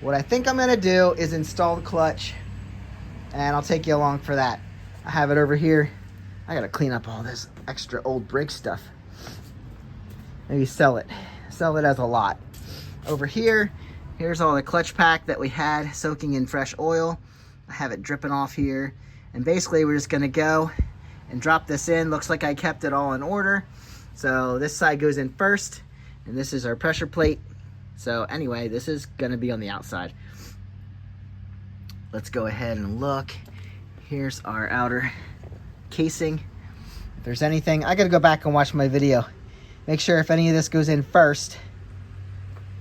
what I think I'm gonna do is install the clutch, and I'll take you along for that. I have it over here. I gotta clean up all this extra old brake stuff. Maybe sell it as a lot. Over here, here's all the clutch pack that we had soaking in fresh oil. I have it dripping off here, and basically we're just gonna go and drop this in. Looks like I kept it all in order. So this side goes in first, and this is our pressure plate. So anyway, this is gonna be on the outside. Let's go ahead and look. Here's our outer casing. If there's anything, I gotta go back and watch my video. Make sure if any of this goes in first,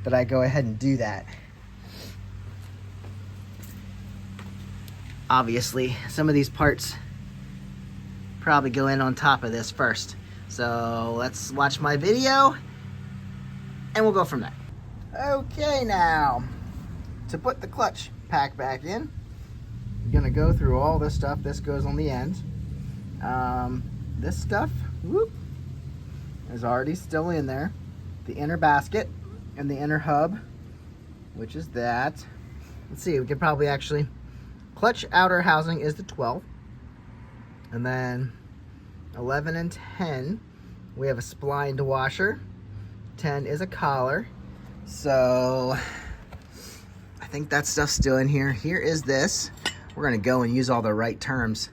that I go ahead and do that. Obviously, some of these parts probably go in on top of this first. So let's watch my video and we'll go from there. Okay, now to put the clutch pack back in, you're gonna go through all this stuff. This goes on the end. This stuff, whoop, is already still in there. The inner basket and the inner hub, which is that. Let's see, we could probably actually, clutch outer housing is the 12. And then 11 and 10, we have a splined washer. 10 is a collar. So I think that stuff's still in here. Here is this. We're gonna go and use all the right terms.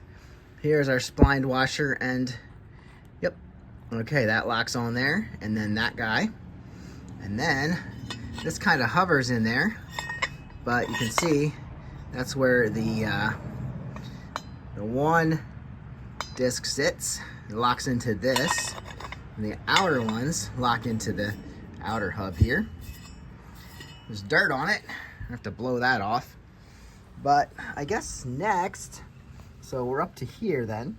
Here's our splined washer, and yep, okay, that locks on there. And then that guy. And then this kind of hovers in there, but you can see that's where the one disc sits. It locks into this, and the outer ones lock into the outer hub here. There's dirt on it. I have to blow that off. But I guess next, so we're up to here then,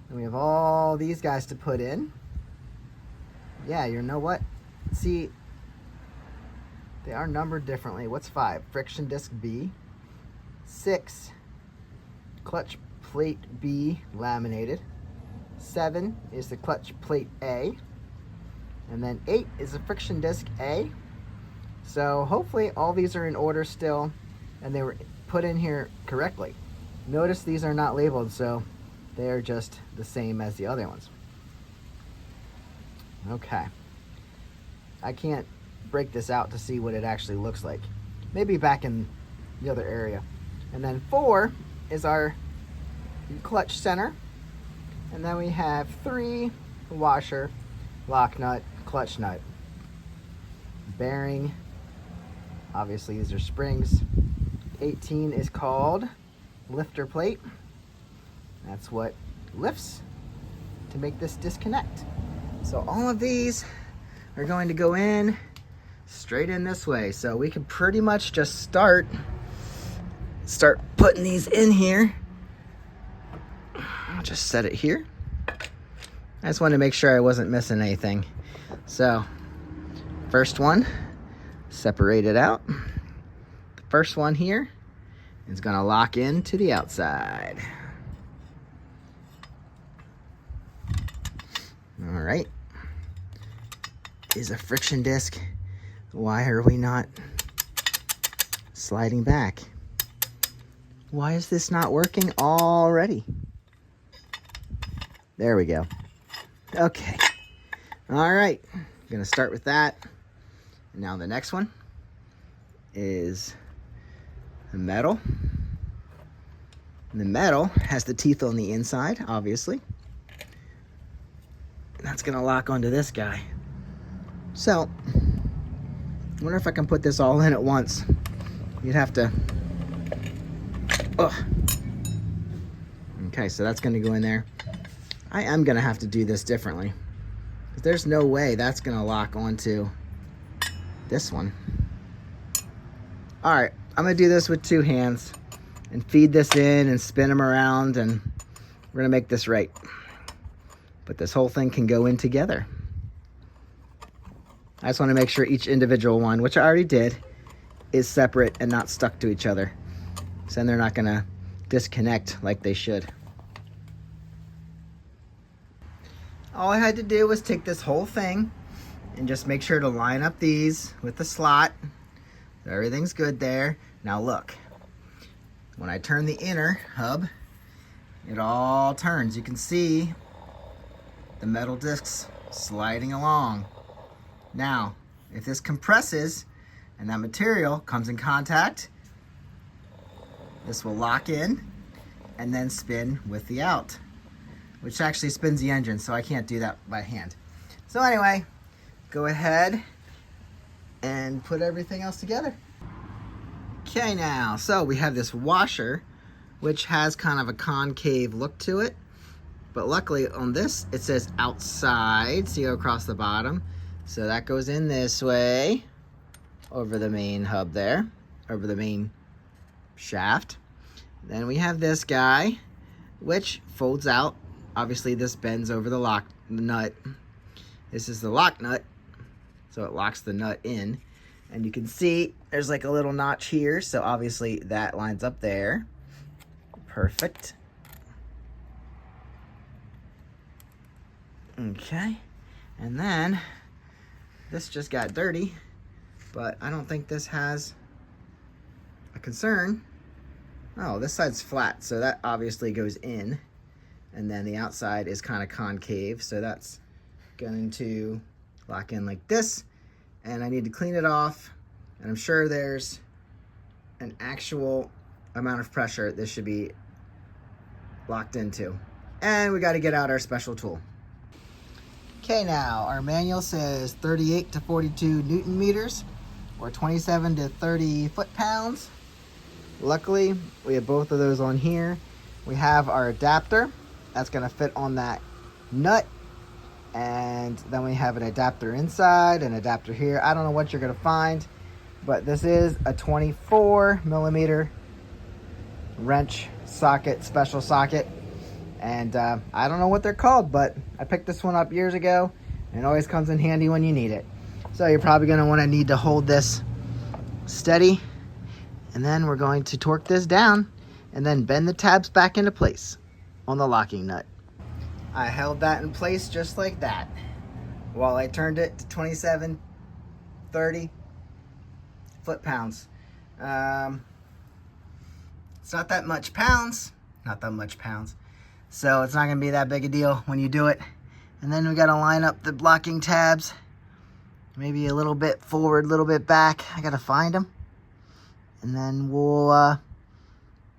and we have all these guys to put in. Yeah, you know what? See, they are numbered differently. What's 5? Friction disc B. 6, clutch plate B laminated. 7 is the clutch plate A. And then 8 is the friction disc A. So hopefully all these are in order still, and they were put in here correctly. Notice these are not labeled, so they are just the same as the other ones. Okay. I can't break this out to see what it actually looks like. Maybe back in the other area. And then 4 is our clutch center. And then we have 3, washer, lock nut, clutch nut. Bearing, obviously these are springs. 18 is called lifter plate. That's what lifts to make this disconnect. So all of these are going to go in straight in this way. So we can pretty much just start putting these in here. I'll just set it here. I just wanted to make sure I wasn't missing anything. So first one, separate it out. The first one here is going to lock into the outside. All right. Is a friction disc. Why are we not sliding back? Why is this not working already? There we go. Okay. All right. I'm going to start with that. Now the next one is the metal. And the metal has the teeth on the inside, obviously. And that's going to lock onto this guy. So, I wonder if I can put this all in at once. You'd have to... Ugh. Okay, so that's going to go in there. I am going to have to do this differently. There's no way that's going to lock onto this one. All right, I'm going to do this with 2 hands and feed this in and spin them around, and we're going to make this right. But this whole thing can go in together. I just want to make sure each individual one, which I already did, is separate and not stuck to each other. So then they're not going to disconnect like they should. All I had to do was take this whole thing and just make sure to line up these with the slot. So everything's good there. Now look, when I turn the inner hub, it all turns. You can see the metal discs sliding along. Now, if this compresses and that material comes in contact, this will lock in and then spin with the out, which actually spins the engine, so I can't do that by hand. So anyway, go ahead and put everything else together. Okay, now, so we have this washer, which has kind of a concave look to it, but luckily on this, it says outside, see across the bottom. So that goes in this way, over the main hub there, over the main shaft. Then we have this guy, which folds out. Obviously this bends over the lock nut. This is the lock nut, so it locks the nut in. And you can see there's like a little notch here, so obviously that lines up there. Perfect. Okay, and then this just got dirty, but I don't think this has a concern. Oh, this side's flat, so that obviously goes in, and then the outside is kind of concave, so that's going to lock in like this, and I need to clean it off, and I'm sure there's an actual amount of pressure this should be locked into. And we got to get out our special tool. Okay, now our manual says 38 to 42 Newton meters or 27 to 30 foot-pounds. Luckily, we have both of those on here. We have our adapter that's going to fit on that nut, and then we have an adapter inside, an adapter here. I don't know what you're going to find, but this is a 24 millimeter wrench socket, special socket. And I don't know what they're called, but I picked this one up years ago, and it always comes in handy when you need it. So you're probably going to need to hold this steady, and then we're going to torque this down and then bend the tabs back into place on the locking nut. I held that in place just like that while I turned it to 27, 30 foot-pounds. It's not that much pounds, so it's not going to be that big a deal when you do it. And then we got to line up the blocking tabs, maybe a little bit forward, a little bit back. I got to find them. And then we'll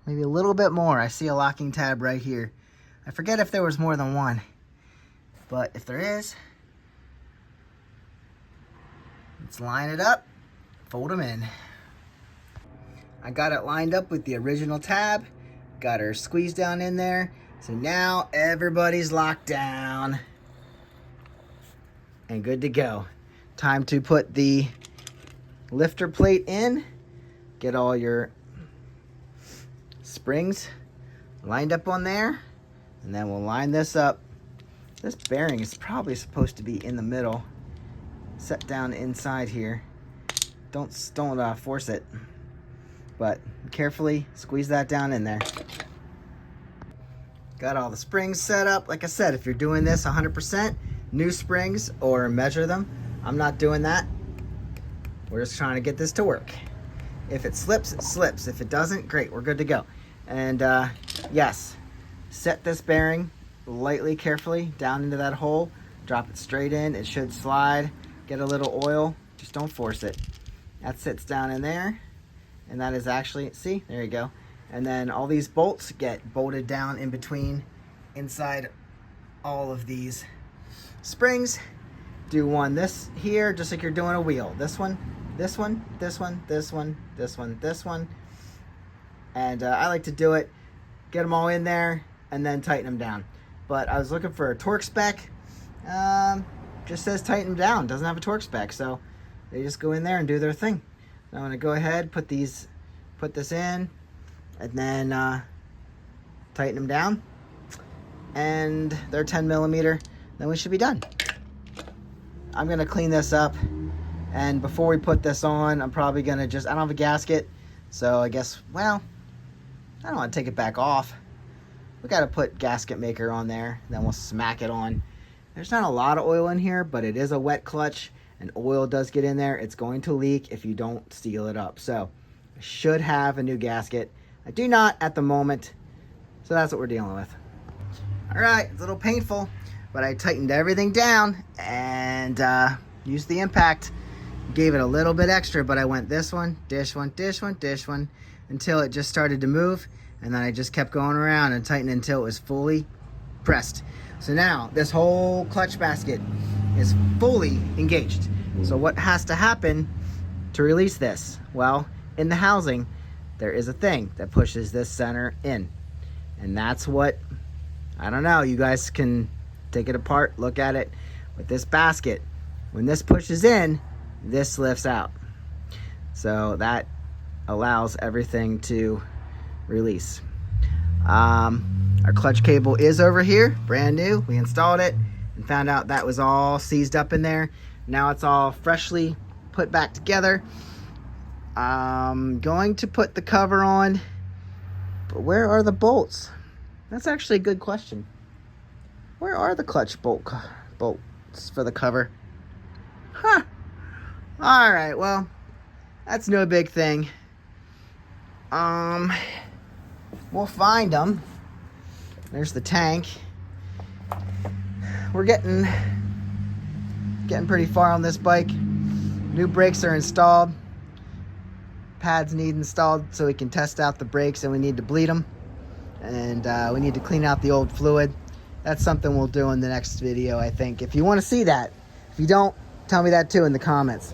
maybe a little bit more. I see a locking tab right here. I forget if there was more than one, but if there is, let's line it up, fold them in. I got it lined up with the original tab, got her squeezed down in there. So now everybody's locked down and good to go. Time to put the lifter plate in, get all your springs lined up on there, and then we'll line this up. This bearing is probably supposed to be in the middle, set down inside here. Don't force it, but carefully squeeze that down in there. Got all the springs set up. Like I said, if you're doing this 100%, new springs or measure them. I'm not doing that. We're just trying to get this to work. If it slips, it slips. If it doesn't, great, we're good to go. And yes, set this bearing lightly, carefully down into that hole. Drop it straight in. It should slide. Get a little oil. Just don't force it. That sits down in there. And that is actually, see, there you go. And then all these bolts get bolted down in between, inside all of these springs. Do one this here, just like you're doing a wheel. This one, this one, this one, this one, this one, this one. And I like to do it, get them all in there, and then tighten them down. But I was looking for a torque spec. Just says tighten them down, doesn't have a torque spec. So they just go in there and do their thing. I'm gonna go ahead, put this in, and then tighten them down, and they're 10 millimeter, then we should be done. I'm gonna clean this up, and before we put this on, I'm probably gonna I don't have a gasket, so I guess, well, I don't want to take it back off. We gotta put gasket maker on there, then we'll smack it on. There's not a lot of oil in here, but it is a wet clutch, and oil does get in there, it's going to leak if you don't seal it up. So I should have a new gasket. I do not at the moment, so that's what we're dealing with. All right, it's a little painful, but I tightened everything down and used the impact. Gave it a little bit extra, but I went this one, dish one, dish one, dish one, until it just started to move, and then I just kept going around and tightening until it was fully pressed. So now this whole clutch basket is fully engaged. So what has to happen to release this? Well, in the housing, there is a thing that pushes this center in, and that's what, I don't know, you guys can take it apart, look at it. With this basket, when this pushes in, this lifts out. So that allows everything to release. Our clutch cable is over here, brand new. We installed it and found out that was all seized up in there. Now it's all freshly put back together. I'm going to put the cover on, but where are the bolts? That's actually a good question. Where are the clutch bolts for the cover? Huh. All right, well, that's no big thing. We'll find them. There's the tank. We're getting pretty far on this bike. New brakes are installed. Pads need installed so we can test out the brakes, and we need to bleed them. And we need to clean out the old fluid. That's something we'll do in the next video, I think. If you want to see that. If you don't, tell me that too in the comments.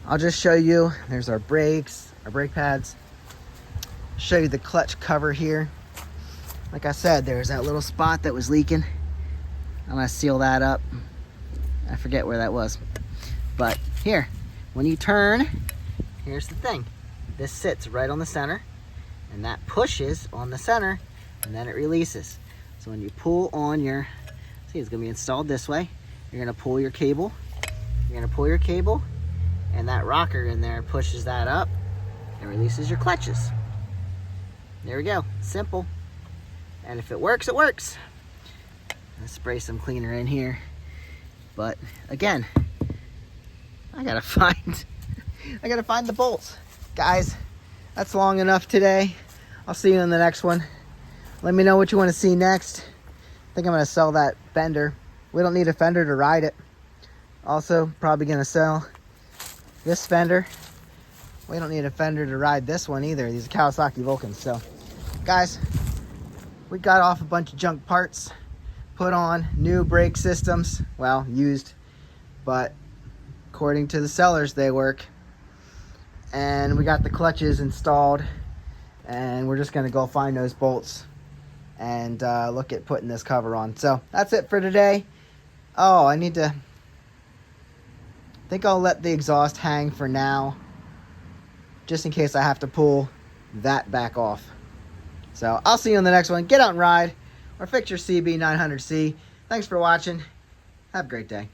I'll just show you. There's our brakes, our brake pads. Show you the clutch cover here. Like I said, there's that little spot that was leaking. I'm gonna seal that up. I forget where that was. But here, when you turn, here's the thing. This sits right on the center, and that pushes on the center, and then it releases. So when you pull on your, see, it's gonna be installed this way. You're gonna pull your cable. You're gonna pull your cable, and that rocker in there pushes that up and releases your clutches. There we go, simple. And if it works, it works. Let's spray some cleaner in here. But again, I gotta find the bolts. Guys, that's long enough today. I'll see you in the next one. Let me know what you want to see next. I think I'm gonna sell that fender. We don't need a fender to ride it. Also, probably gonna sell this fender. We don't need a fender to ride this one either. These are Kawasaki Vulcans. So, guys, we got off a bunch of junk parts, put on new brake systems. Well, used, but according to the sellers, they work. And we got the clutches installed, and we're just gonna go find those bolts and look at putting this cover on. So that's it for today. Oh, I think I'll let the exhaust hang for now, just in case I have to pull that back off. So I'll see you in the next one. Get out and ride, or fix your CB900C. Thanks for watching. Have a great day.